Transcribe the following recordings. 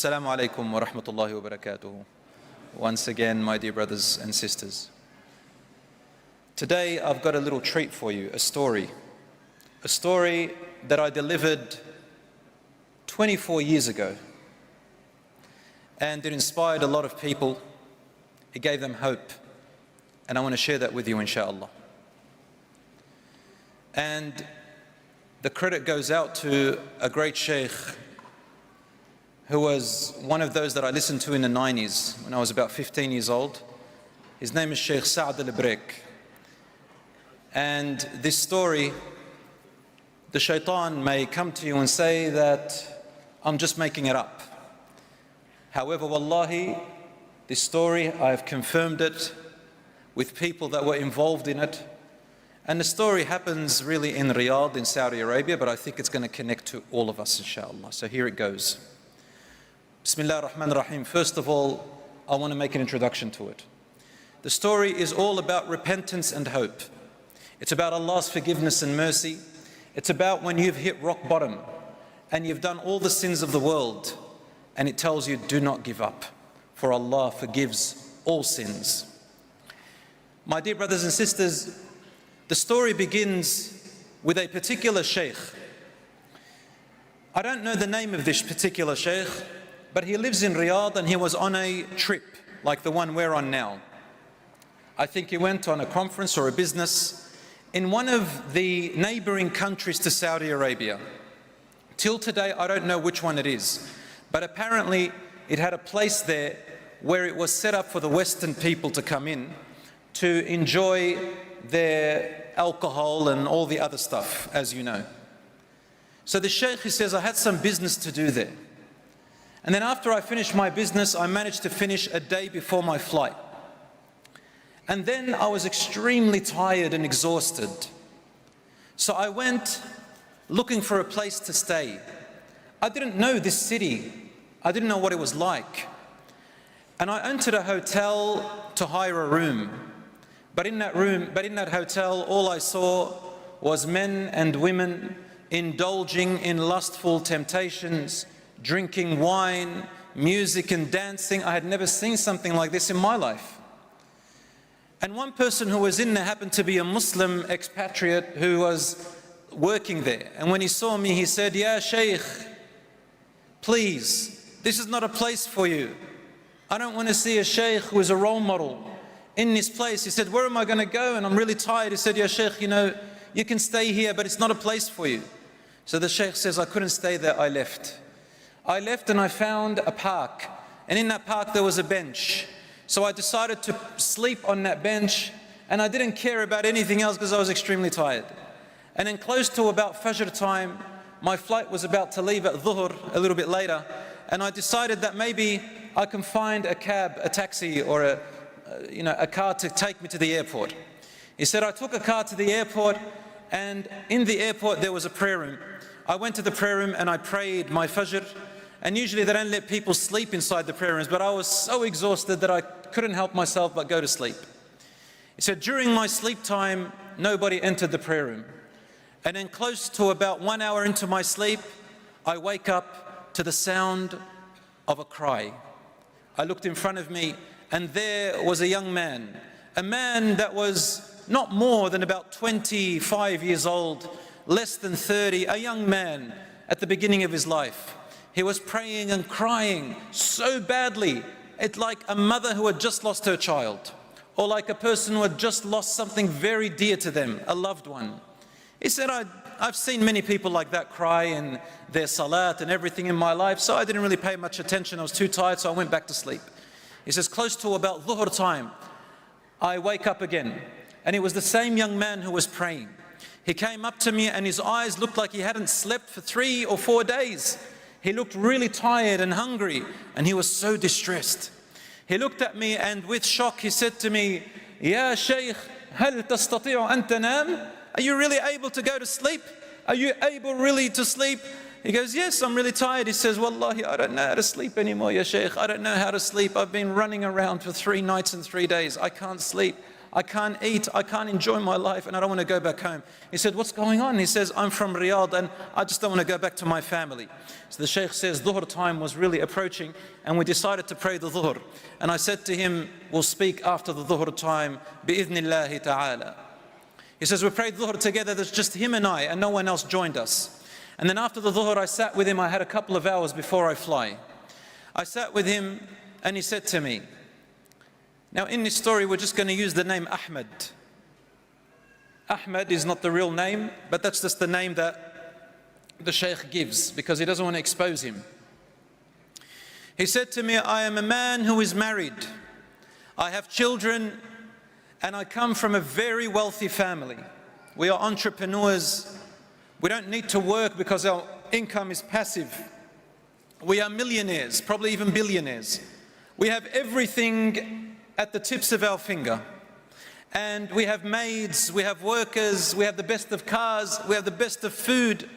Assalamu alaikum wa rahmatullahi wa barakatuhu. Once again, my dear brothers and sisters. Today I've got a little treat for you, a story that I delivered 24 years ago. And it inspired a lot of people, it gave them hope. And I want to share that with you, inshallah. And the credit goes out to a great sheikh who was one of those that I listened to in the 90s when I was about 15 years old. His name is Sheikh Belal. And this story, the shaitan may come to you and say that I'm just making it up. However, wallahi, this story, I've confirmed it with people that were involved in it. And the story happens really in Riyadh, in Saudi Arabia, but I think it's going to connect to all of us, inshallah. So here it goes. Bismillah ar-Rahman ar-Rahim. First of all, I want to make an introduction to it. The story is all about repentance and hope. It's about Allah's forgiveness and mercy. It's about when you've hit rock bottom and you've done all the sins of the world, and it tells you, do not give up, for Allah forgives all sins. My dear brothers and sisters, the story begins with a particular sheikh. I don't know the name of this particular sheikh, but he lives in Riyadh and he was on a trip like the one we're on now. I think he went on a conference or a business in one of the neighboring countries to Saudi Arabia. Till today, I don't know which one it is, but apparently it had a place there where it was set up for the Western people to come in to enjoy their alcohol and all the other stuff, as you know. So the sheikh, he says, I had some business to do there. And then after I finished my business, I managed to finish a day before my flight. And then I was extremely tired and exhausted. So I went looking for a place to stay. I didn't know this city. I didn't know what it was like. And I entered a hotel to hire a room. But in that hotel, all I saw was men and women indulging in lustful temptations, drinking wine, music and dancing. I had never seen something like this in my life. And one person who was in there happened to be a Muslim expatriate who was working there. And when he saw me, he said, "Ya Sheikh, please, this is not a place for you. I don't want to see a sheikh who is a role model in this place." He said, "Where am I going to go? And I'm really tired." He said, "Ya Sheikh, you know, you can stay here, but it's not a place for you." So the sheikh says, "I couldn't stay there, I left." I left and I found a park, and in that park there was a bench. So I decided to sleep on that bench, and I didn't care about anything else because I was extremely tired. And then close to about Fajr time, my flight was about to leave at Dhuhr a little bit later, and I decided that maybe I can find a cab, a taxi, or a car to take me to the airport. He said, I took a car to the airport, and in the airport there was a prayer room. I went to the prayer room and I prayed my Fajr. And usually they don't let people sleep inside the prayer rooms, but I was so exhausted that I couldn't help myself but go to sleep. He said, during my sleep time, nobody entered the prayer room. And then close to about 1 hour into my sleep, I wake up to the sound of a cry. I looked in front of me, and there was a young man, a man that was not more than about 25 years old, less than 30, a young man at the beginning of his life. He was praying and crying so badly. It's like a mother who had just lost her child, or like a person who had just lost something very dear to them, a loved one. He said, I've seen many people like that cry in their salat and everything in my life, so I didn't really pay much attention. I was too tired, so I went back to sleep. He says, close to about Dhuhr time, I wake up again, and it was the same young man who was praying. He came up to me, and his eyes looked like he hadn't slept for 3 or 4 days. He looked really tired and hungry, and he was so distressed. He looked at me, and with shock he said to me, "Ya Sheikh, هل تستطيع أن تنام?" Are you really able to go to sleep? Are you able really to sleep? He goes, "Yes, I'm really tired." He says, "Wallahi, I don't know how to sleep anymore, Ya Sheikh. I don't know how to sleep. I've been running around for 3 nights and 3 days. I can't sleep. I can't eat, I can't enjoy my life, and I don't want to go back home. He said, what's going on? He says, I'm from Riyadh and I just don't want to go back to my family. So the Shaykh says, Dhuhr time was really approaching and we decided to pray the Dhuhr. And I said to him, we'll speak after the Dhuhr time, bi'idhnillahi ta'ala. He says, we prayed Dhuhr together, there's just him and I, and no one else joined us. And then after the Dhuhr, I sat with him, I had a couple of hours before I fly. I sat with him and he said to me, now in this story we're just going to use the name Ahmed. Ahmed is not the real name, but that's just the name that the Shaykh gives because he doesn't want to expose him. He said to me, I am a man who is married. I have children and I come from a very wealthy family. We are entrepreneurs. We don't need to work because our income is passive. We are millionaires, probably even billionaires. We have everything at the tips of our finger. And we have maids, we have workers, we have the best of cars, we have the best of food.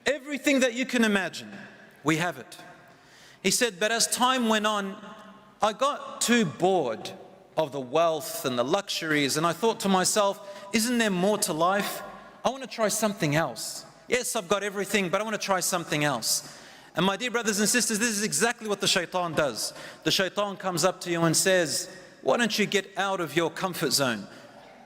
Everything that you can imagine, we have it. He said, but as time went on, I got too bored of the wealth and the luxuries, and I thought to myself, isn't there more to life? I want to try something else. Yes, I've got everything, but I want to try something else. And my dear brothers and sisters, this is exactly what the shaitan does. The shaitan comes up to you and says, why don't you get out of your comfort zone?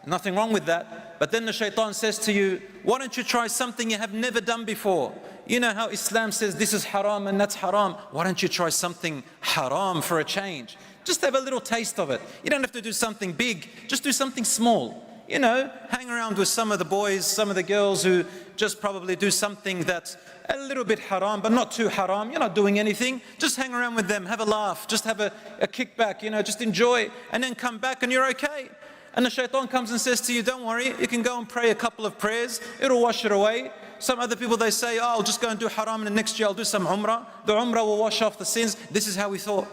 Nothing wrong with that. But then the shaitan says to you, why don't you try something you have never done before? You know how Islam says this is haram and that's haram. Why don't you try something haram for a change? Just have a little taste of it. You don't have to do something big, just do something small. You know, hang around with some of the boys, some of the girls who just probably do something that's a little bit haram, but not too haram. You're not doing anything. Just hang around with them, have a laugh, just have a kickback, you know, just enjoy, and then come back and you're okay. And the shaitan comes and says to you, don't worry, you can go and pray a couple of prayers, it'll wash it away. Some other people, they say, oh, I'll just go and do haram and the next year I'll do some umrah. The umrah will wash off the sins. This is how we thought.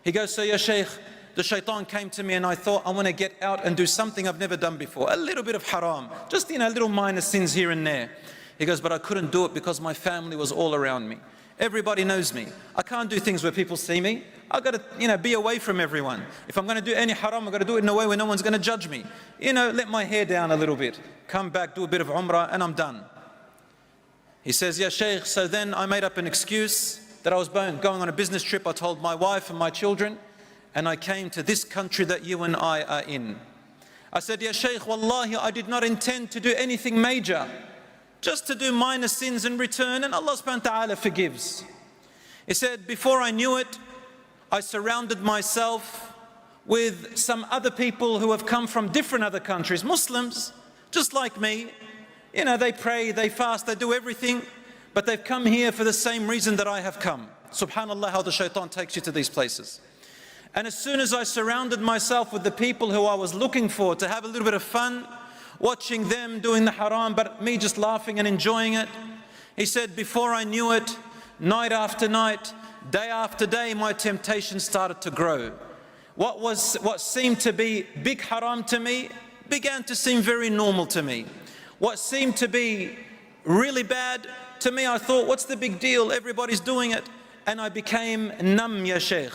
He goes, so ya Shaykh, the shaitan came to me and I thought, I want to get out and do something I've never done before. A little bit of haram, just, you know, little minor sins here and there. He goes, but I couldn't do it because my family was all around me. Everybody knows me. I can't do things where people see me. I've got to, you know, be away from everyone. If I'm going to do any haram, I've got to do it in a way where no one's going to judge me. You know, let my hair down a little bit. Come back, do a bit of umrah, and I'm done. He says, yeah, Shaykh, so then I made up an excuse that I was going on a business trip. I told my wife and my children, and I came to this country that you and I are in. I said, yeah, Shaykh, wallahi, I did not intend to do anything major. Just to do minor sins and return, and Allah subhanahu wa ta'ala forgives. He said, before I knew it, I surrounded myself with some other people who have come from different other countries, Muslims, just like me. You know, they pray, they fast, they do everything, but they've come here for the same reason that I have come. Subhanallah, how the shaitan takes you to these places. And as soon as I surrounded myself with the people who I was looking for to have a little bit of fun, watching them doing the haram, but me just laughing and enjoying it. He said, before I knew it, night after night, day after day, my temptation started to grow. What seemed to be big haram to me began to seem very normal to me. What seemed to be really bad to me, I thought, what's the big deal? Everybody's doing it. And I became numb, ya Shaykh.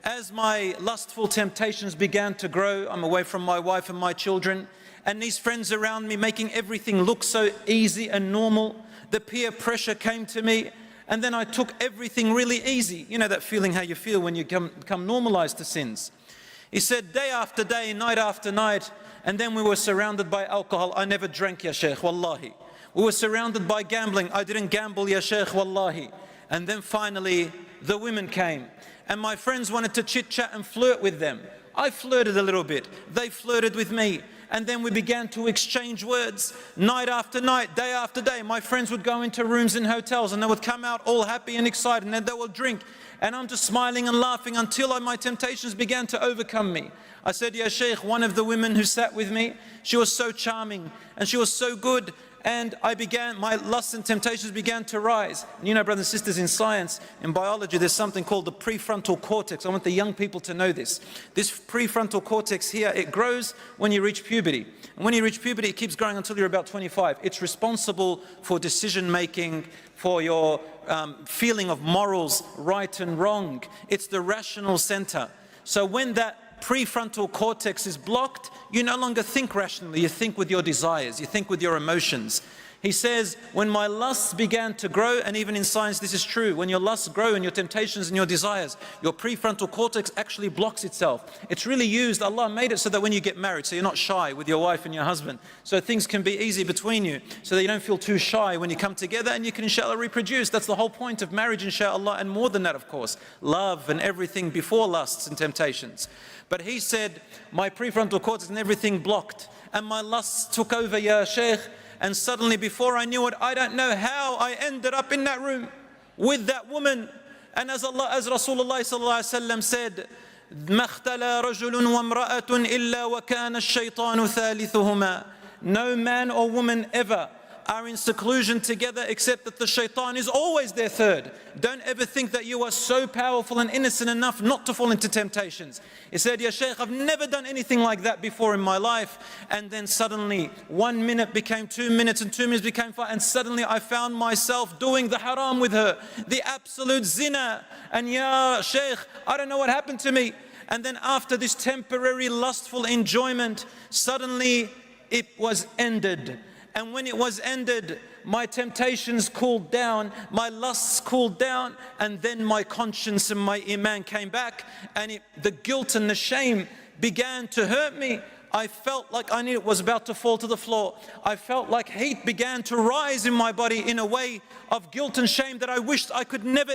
As my lustful temptations began to grow, I'm away from my wife and my children, and these friends around me making everything look so easy and normal. The peer pressure came to me, and then I took everything really easy. You know that feeling how you feel when you become normalized to sins. He said, day after day, night after night, and then we were surrounded by alcohol. I never drank, ya Shaykh, wallahi. We were surrounded by gambling. I didn't gamble, ya Shaykh, wallahi. And then finally, the women came, and my friends wanted to chit-chat and flirt with them. I flirted a little bit. They flirted with me. And then we began to exchange words night after night, day after day. My friends would go into rooms in hotels and they would come out all happy and excited, and then they would drink. And I'm just smiling and laughing until my temptations began to overcome me. I said, ya Shaykh, one of the women who sat with me, she was so charming and she was so good. And my lusts and temptations began to rise. And you know, brothers and sisters, in science, in biology, there's something called the prefrontal cortex. I want the young people to know this. This prefrontal cortex here, it grows when you reach puberty. And when you reach puberty, it keeps growing until you're about 25. It's responsible for decision making, for your feeling of morals, right and wrong. It's the rational center. So when that prefrontal cortex is blocked, you no longer think rationally, you think with your desires, you think with your emotions. He says, when my lusts began to grow, and even in science this is true, when your lusts grow and your temptations and your desires, your prefrontal cortex actually blocks itself. It's really used, Allah made it so that when you get married, so you're not shy with your wife and your husband, so things can be easy between you, so that you don't feel too shy when you come together, and you can inshallah reproduce. That's the whole point of marriage inshallah, and more than that of course, love and everything before lusts and temptations. But he said, my prefrontal cortex and everything blocked, and my lusts took over, ya Sheikh. And suddenly, before I knew it, I don't know how I ended up in that room with that woman. And as Rasulullah sallallahu alaihi wasallam said, مَا اخْتَلَى رَجُلٌ وَامْرَأَةٌ إِلَّا وَكَانَ الشَّيْطَانُ ثَالِثُهُمَا. No man or woman ever are in seclusion together except that the shaitan is always their third. Don't ever think that you are so powerful and innocent enough not to fall into temptations. He said, Ya Shaykh, I've never done anything like that before in my life. And then suddenly 1 minute became 2 minutes, and 2 minutes became 5, and suddenly I found myself doing the haram with her, the absolute zina. And Ya Shaykh, I don't know what happened to me. And then after this temporary lustful enjoyment, suddenly it was ended. And when it was ended, my temptations cooled down, my lusts cooled down, and then my conscience and my iman came back, and the guilt and the shame began to hurt me. I felt like I was about to fall to the floor. I felt like heat began to rise in my body in a way of guilt and shame that I wished I could never